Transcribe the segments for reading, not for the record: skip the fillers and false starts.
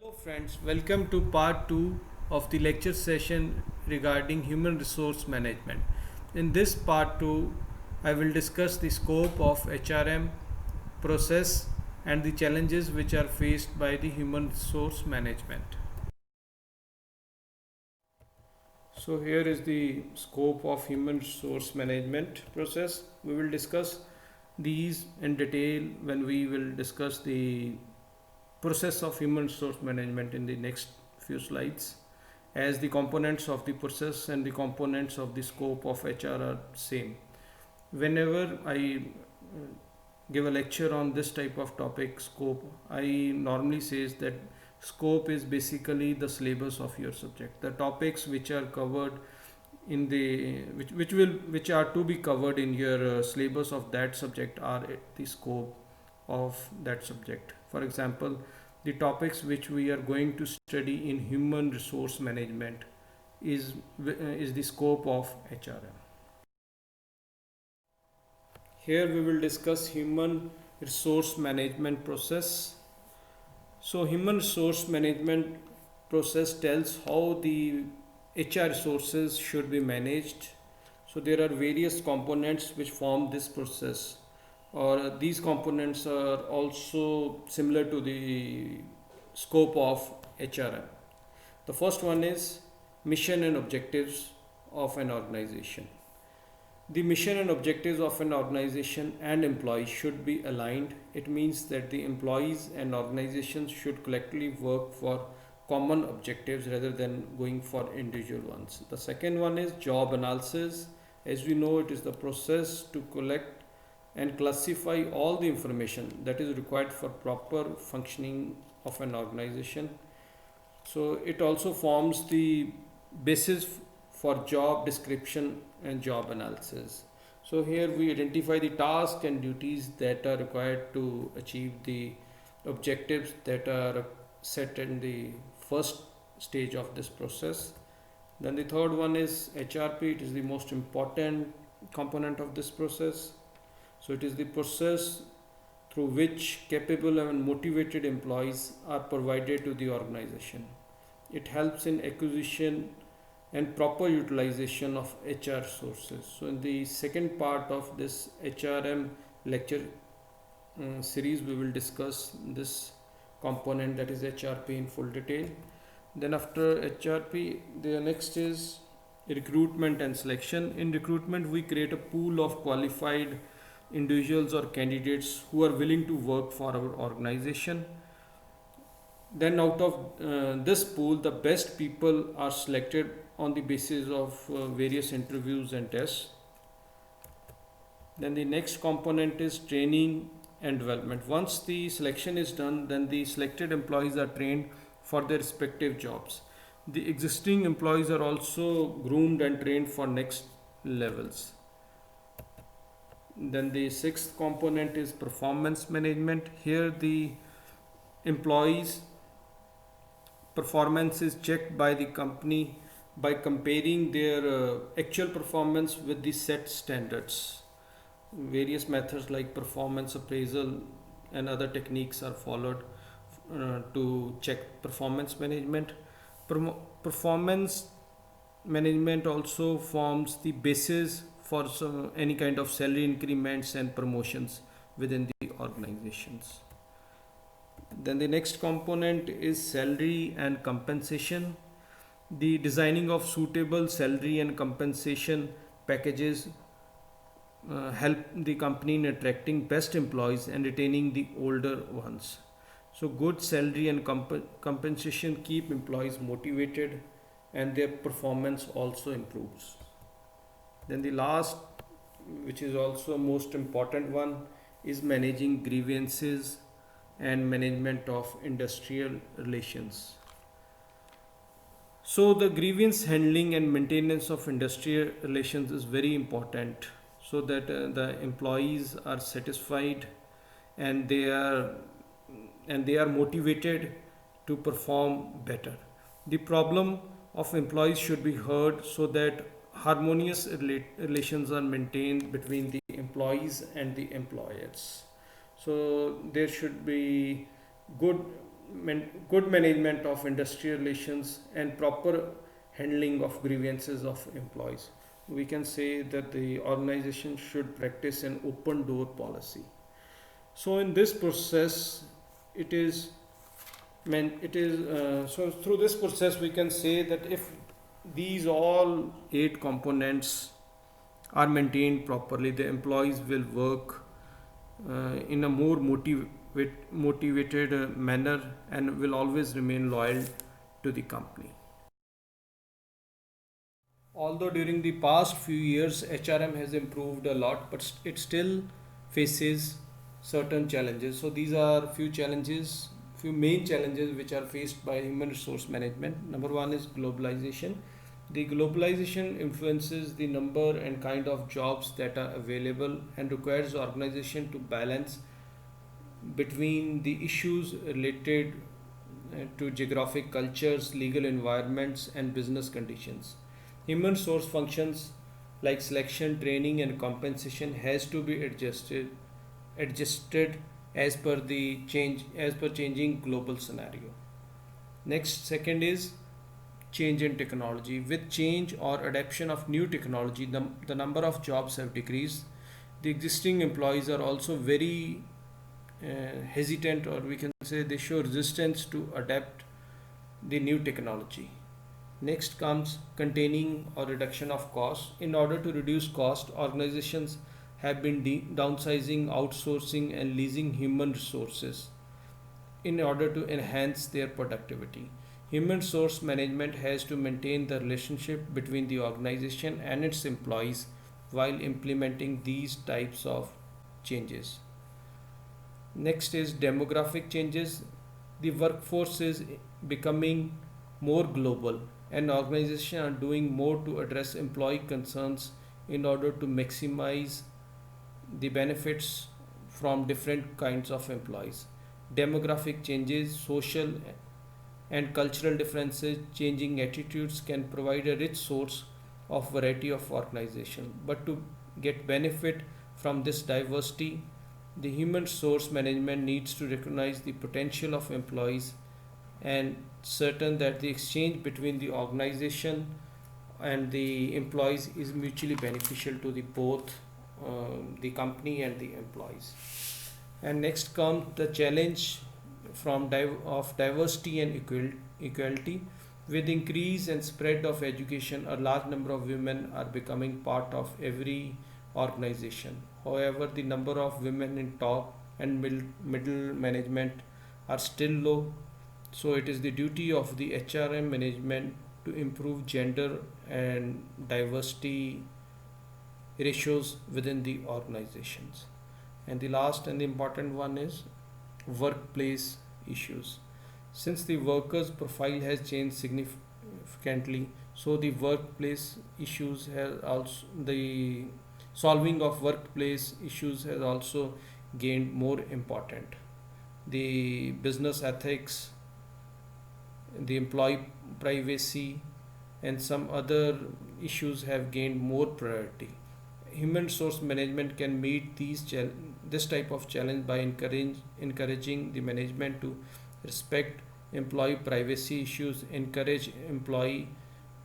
Hello friends, welcome to part 2 of the lecture session regarding human resource management. In this part 2, I will discuss the scope of HRM process and the challenges which are faced by the human resource management. So here is the scope of human resource management process. We will discuss these in detail when we will discuss the process of human resource management in the next few slides, as the components of the process and the components of the scope of HR are same. Whenever I give a lecture on this type of topic scope, I normally says that scope is basically the syllabus of your subject, the topics which are covered in the which are to be covered in your syllabus of that subject are the scope of that subject. For example, the topics which we are going to study in human resource management is the scope of HRM. Here we will discuss human resource management process. So human resource management process tells how the HR resources should be managed. So there are various components which form this process, or these components are also similar to the scope of HRM. The first one is mission and objectives of an organization. The mission and objectives of an organization and employees should be aligned. It means that the employees and organizations should collectively work for common objectives rather than going for individual ones. The second one is job analysis. As we know, it is the process to collect and classify all the information that is required for proper functioning of an organization. So it also forms the basis for job description and job analysis. So here we identify the tasks and duties that are required to achieve the objectives that are set in the first stage of this process. Then the third one is HRP. It is the most important component of this process. So it is the process through which capable and motivated employees are provided to the organization. It helps in acquisition and proper utilization of HR sources. So in the second part of this HRM lecture series, we will discuss this component, that is HRP, in full detail. Then after HRP, the next is recruitment and selection. In recruitment, we create a pool of qualified individuals or candidates who are willing to work for our organization. Then out of this pool, the best people are selected on the basis of various interviews and tests. Then the next component is training and development. Once the selection is done, then the selected employees are trained for their respective jobs. The existing employees are also groomed and trained for next levels. Then the sixth component is performance management. Here the employees' performance is checked by the company by comparing their actual performance with the set standards. Various methods like performance appraisal and other techniques are followed to check performance management. Performance management also forms the basis for any kind of salary increments and promotions within the organizations. Then the next component is salary and compensation. The designing of suitable salary and compensation packages help the company in attracting best employees and retaining the older ones. So good salary and compensation keep employees motivated and their performance also improves. Then the last, which is also most important one, is managing grievances and management of industrial relations. So the grievance handling and maintenance of industrial relations is very important, so that the employees are satisfied and they are motivated to perform better. The problem of employees should be heard so that harmonious relations are maintained between the employees and the employers. So there should be good good management of industrial relations and proper handling of grievances of employees. We can say that the organization should practice an open door policy. So in this process, it is so through this process we can say that if these all 8 components are maintained properly, the employees will work in a more motivated manner and will always remain loyal to the company. Although during the past few years HRM has improved a lot, but it still faces certain challenges. So these are few main challenges which are faced by human resource management. Number one is globalization. The globalization influences the number and kind of jobs that are available and requires the organization to balance between the issues related to geographic cultures, legal environments, and business conditions. Human resource functions like selection, training, and compensation has to be adjusted as per changing global scenario. Next, second is change in technology. With change or adoption of new technology, the number of jobs have decreased. The existing employees are also very hesitant, or we can say they show resistance to adapt the new technology. Next comes containing or reduction of costs. In order to reduce cost, organizations have been downsizing, outsourcing, and leasing human resources in order to enhance their productivity. Human resource management has to maintain the relationship between the organization and its employees while implementing these types of changes. Next is demographic changes. The workforce is becoming more global, and organizations are doing more to address employee concerns in order to maximize the benefits from different kinds of employees. Demographic changes, social and cultural differences, changing attitudes can provide a rich source of variety of organization. But to get benefit from this diversity, the human resource management needs to recognize the potential of employees and certain that the exchange between the organization and the employees is mutually beneficial to the both the company and the employees. And next comes the challenge of diversity and equality. With increase and spread of education, a large number of women are becoming part of every organization. However, the number of women in top and middle management are still low. So it is the duty of the HRM management to improve gender and diversity ratios within the organizations. And the last and the important one is workplace issues. Since the workers profile has changed significantly, so the workplace issues has also the solving of workplace issues has also gained more important. The business ethics, the employee privacy, and some other issues have gained more priority. Human resource management can meet this type of challenge by encouraging the management to respect employee privacy issues, encourage employee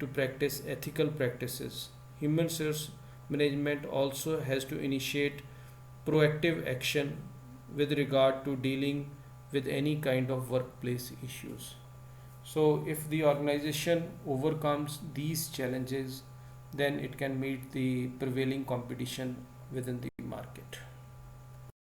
to practice ethical practices. Human resource management also has to initiate proactive action with regard to dealing with any kind of workplace issues. So if the organization overcomes these challenges, then it can meet the prevailing competition within the market.